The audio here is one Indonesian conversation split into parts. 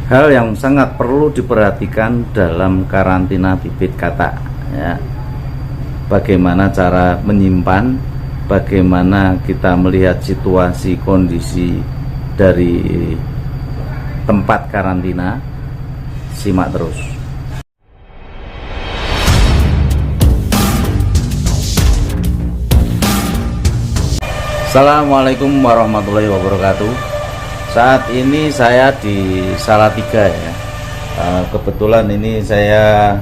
hal yang sangat perlu diperhatikan dalam karantina bibit katak ya. Bagaimana cara menyimpan, bagaimana kita melihat situasi kondisi dari tempat karantina. Simak terus. Assalamualaikum warahmatullahi wabarakatuh. Saat ini saya di Salatiga ya. Kebetulan ini saya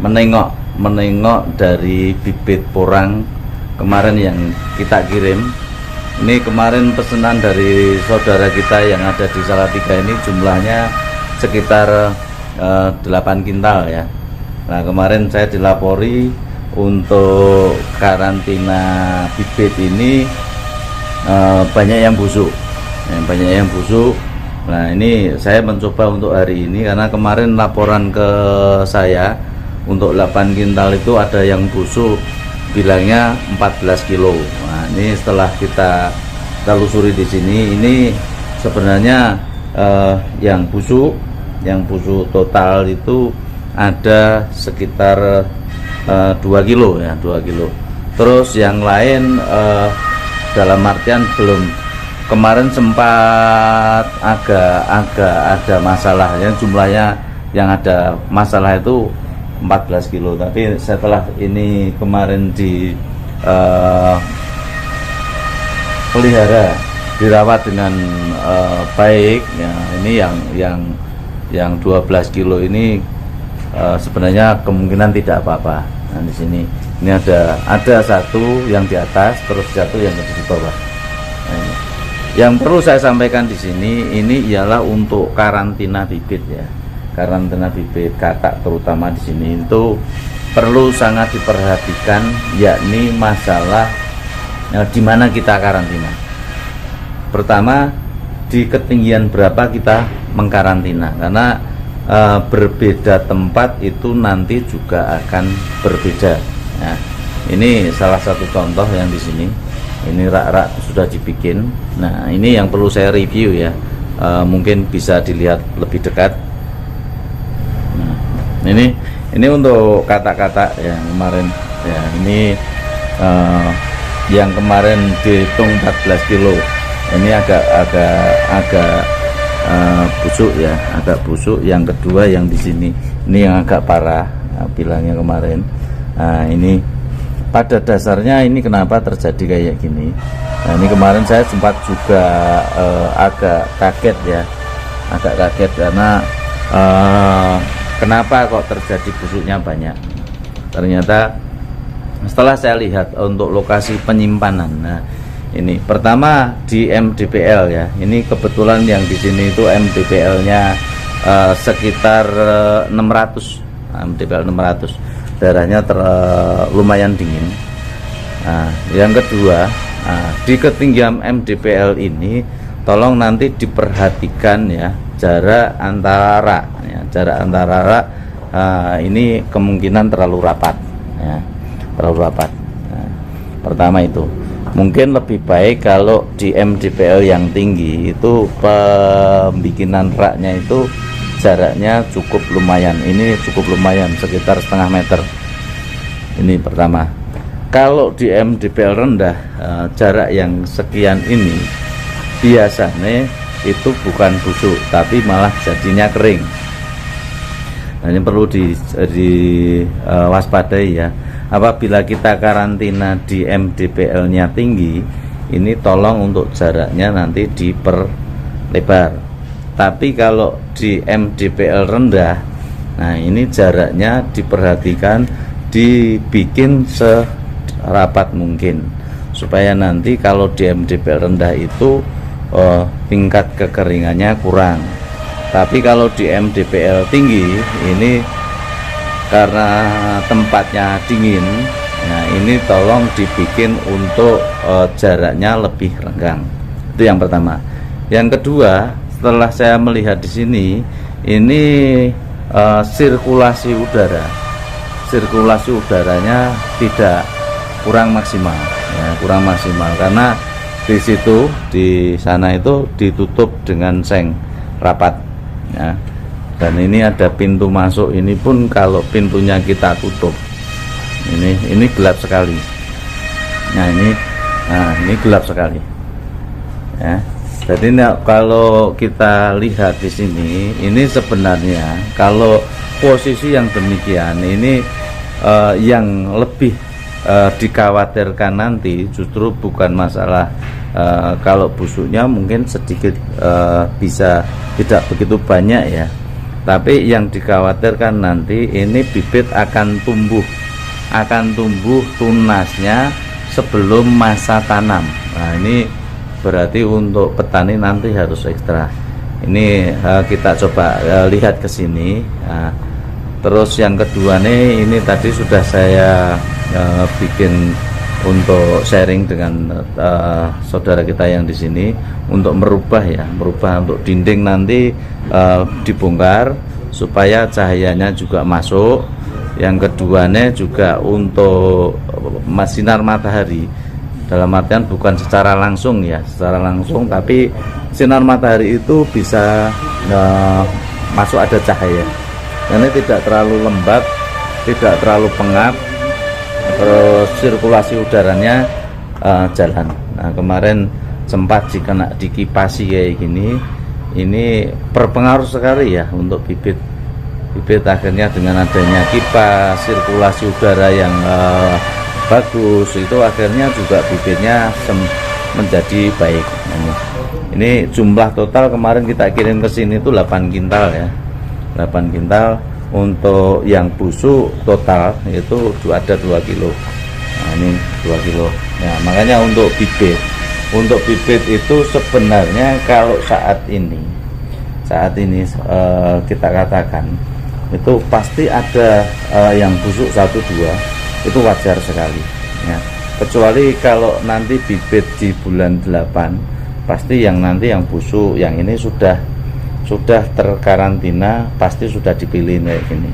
menengok dari bibit porang kemarin yang kita kirim. Ini kemarin pesanan dari saudara kita yang ada di Salatiga ini jumlahnya sekitar 8 kintal ya. Nah, kemarin saya dilapori untuk karantina bibit ini banyak yang busuk. Nah, ini saya mencoba untuk hari ini karena kemarin laporan ke saya untuk 8 kintal itu ada yang busuk, bilangnya 14 kilo. Nah, ini setelah kita telusuri di sini, ini sebenarnya yang busuk total itu ada sekitar 2 kilo ya, 2 kilo. Terus yang lain dalam artian belum, kemarin sempat agak ada masalah ya, jumlahnya yang ada masalah itu 14 kilo, tapi setelah ini kemarin di pelihara, dirawat dengan baik ya, ini yang 12 kilo ini sebenarnya kemungkinan tidak apa-apa. Nah, di sini ini ada satu yang di atas, terus satu yang di bawah. Nah, ini. Yang perlu saya sampaikan di sini ini ialah untuk karantina bibit ya. Karantina bibit katak terutama di sini itu perlu sangat diperhatikan, yakni masalah di mana kita karantina. Pertama, di ketinggian berapa kita mengkarantina, karena berbeda tempat itu nanti juga akan berbeda. Nah, ini salah satu contoh yang di sini. Ini rak-rak sudah dibikin. Nah, ini yang perlu saya review ya. Mungkin bisa dilihat lebih dekat. Nah, ini untuk katak-katak yang kemarin ya. Ini yang kemarin dihitung 14 kilo. Ini agak busuk ya, agak busuk. Yang kedua yang di sini, ini yang agak parah, bilangnya kemarin. Nah, ini pada dasarnya ini kenapa terjadi kayak gini. Nah, ini kemarin saya sempat juga agak kaget ya, karena kenapa kok terjadi busuknya banyak. Ternyata setelah saya lihat untuk lokasi penyimpanan. Nah, ini pertama di MDPL ya. Ini kebetulan yang di sini itu MDPL-nya sekitar 600, MDPL 600. Darahnya lumayan dingin. Nah, yang kedua, di ketinggian MDPL ini tolong nanti diperhatikan ya, jarak antara rak ya, ini kemungkinan terlalu rapat ya, Nah, pertama itu mungkin lebih baik kalau di MDPL yang tinggi itu pembikinan raknya itu jaraknya cukup lumayan. Ini cukup lumayan, sekitar setengah meter. Ini pertama. Kalau di MDPL rendah, jarak yang sekian ini biasanya itu bukan busuk, tapi malah jadinya kering. Nah, ini perlu diwaspadai ya. Apabila kita karantina di MDPL-nya tinggi, ini tolong untuk jaraknya nanti diperlebar. Tapi kalau di MDPL rendah, nah ini jaraknya diperhatikan, dibikin serapat mungkin, supaya nanti kalau di MDPL rendah itu tingkat kekeringannya kurang. Tapi kalau di MDPL tinggi ini karena tempatnya dingin, nah ini tolong dibikin untuk jaraknya lebih renggang. Itu yang pertama. Yang kedua, setelah saya melihat di sini, ini sirkulasi udaranya tidak kurang maksimal ya, karena di sana itu ditutup dengan seng rapat ya. Dan ini ada pintu masuk, ini pun kalau pintunya kita tutup ini gelap sekali. Nah ini gelap sekali ya. Jadi kalau kita lihat di sini, ini sebenarnya kalau posisi yang demikian ini yang lebih dikhawatirkan nanti justru bukan masalah kalau busuknya mungkin sedikit bisa tidak begitu banyak ya, tapi yang dikhawatirkan nanti ini bibit akan tumbuh tunasnya sebelum masa tanam. Nah ini berarti untuk petani nanti harus ekstra. Ini kita coba lihat ke sini. Nah, terus yang kedua nih, ini tadi sudah saya bikin untuk sharing dengan saudara kita yang di sini untuk merubah untuk dinding nanti dibongkar supaya cahayanya juga masuk. Yang keduanya juga untuk sinar matahari, dalam artian bukan secara langsung ya, tapi sinar matahari itu bisa masuk, ada cahaya. Ini tidak terlalu lembab, tidak terlalu pengap, terus sirkulasi udaranya jalan. Nah kemarin sempat jika dikipasi kayak gini, ini berpengaruh sekali ya untuk bibit akhirnya dengan adanya kipas, sirkulasi udara yang bagus, itu akhirnya juga bibitnya menjadi baik. Ini jumlah total kemarin kita kirim ke sini itu 8 kintal ya, 8 kintal. Untuk yang busuk total itu ada 2 kilo. Nah ini 2 kilo ya. Makanya untuk bibit itu sebenarnya kalau saat ini kita katakan itu pasti ada yang busuk 1-2, itu wajar sekali ya. Kecuali kalau nanti bibit di bulan 8, pasti yang busuk yang ini sudah terkarantina, pasti sudah dipilih kayak gini.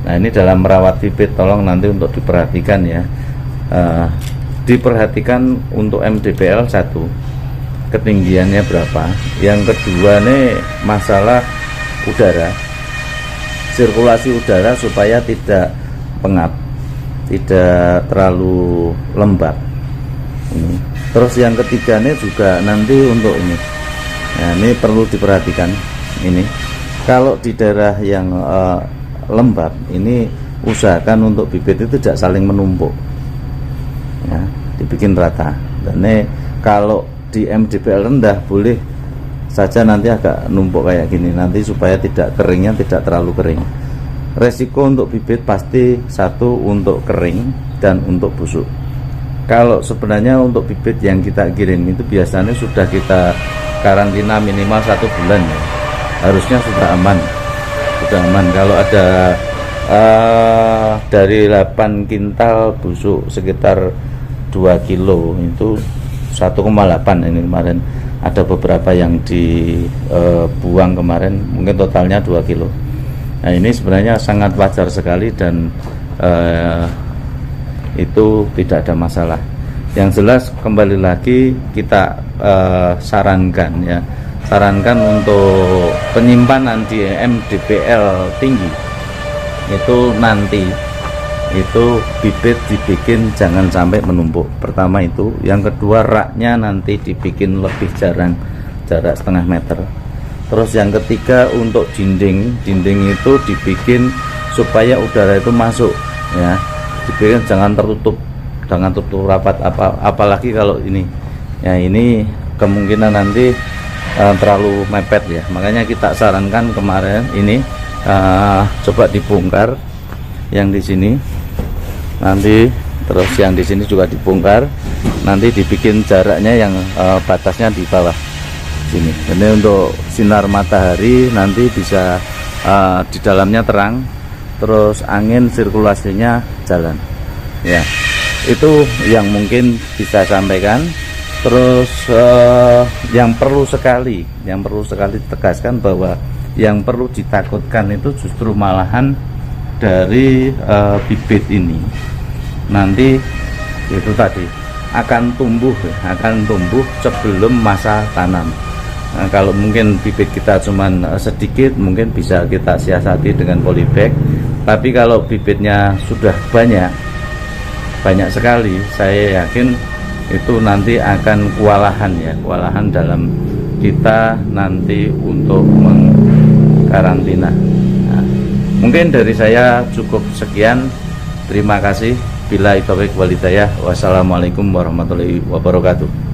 Nah ini dalam merawat bibit tolong nanti untuk diperhatikan ya, diperhatikan untuk MDPL 1 ketinggiannya berapa. Yang kedua nih masalah udara, sirkulasi udara supaya tidak pengap, tidak terlalu lembab. Terus yang ketiga nih juga nanti untuk ini, nah ini perlu diperhatikan. Ini kalau di daerah yang lembab ini usahakan untuk bibit itu tidak saling menumpuk ya, dibikin rata. Dan ini kalau di MDPL rendah boleh saja nanti agak numpuk kayak gini, nanti supaya keringnya tidak terlalu kering. Resiko untuk bibit pasti 1 untuk kering dan untuk busuk. Kalau sebenarnya untuk bibit yang kita kirim itu biasanya sudah kita karantina minimal 1 bulan ya, harusnya sudah aman. Kalau ada dari 8 kintal busuk sekitar 2 kilo itu 1,8 ini kemarin. Ada beberapa yang dibuang kemarin, mungkin totalnya 2 kilo. Nah ini sebenarnya sangat wajar sekali dan itu tidak ada masalah. Yang jelas kembali lagi kita sarankan untuk penyimpanan di MDPL tinggi itu nanti itu bibit dibikin jangan sampai menumpuk. Pertama itu, yang kedua raknya nanti dibikin lebih jarang, jarak setengah meter. Terus yang ketiga untuk dinding itu dibikin supaya udara itu masuk ya, dibikin jangan tertutup rapat, apalagi kalau ini ya, ini kemungkinan nanti terlalu mepet ya. Makanya kita sarankan kemarin ini coba dibongkar yang di sini nanti, terus yang di sini juga dibongkar, nanti dibikin jaraknya yang batasnya di bawah sini. Ini untuk sinar matahari nanti bisa di dalamnya terang, terus angin sirkulasinya jalan ya. Itu yang mungkin bisa sampaikan. Terus yang perlu sekali ditegaskan bahwa yang perlu ditakutkan itu justru malahan dari bibit ini nanti itu tadi akan tumbuh sebelum masa tanam. Nah, kalau mungkin bibit kita cuman sedikit, mungkin bisa kita siasati dengan polybag. Tapi kalau bibitnya sudah banyak sekali, saya yakin itu nanti akan kewalahan ya, kewalahan dalam kita nanti untuk mengkarantina. Nah, mungkin dari saya cukup sekian. Terima kasih. Billahi taufiq wal hidayah. Wassalamualaikum warahmatullahi wabarakatuh.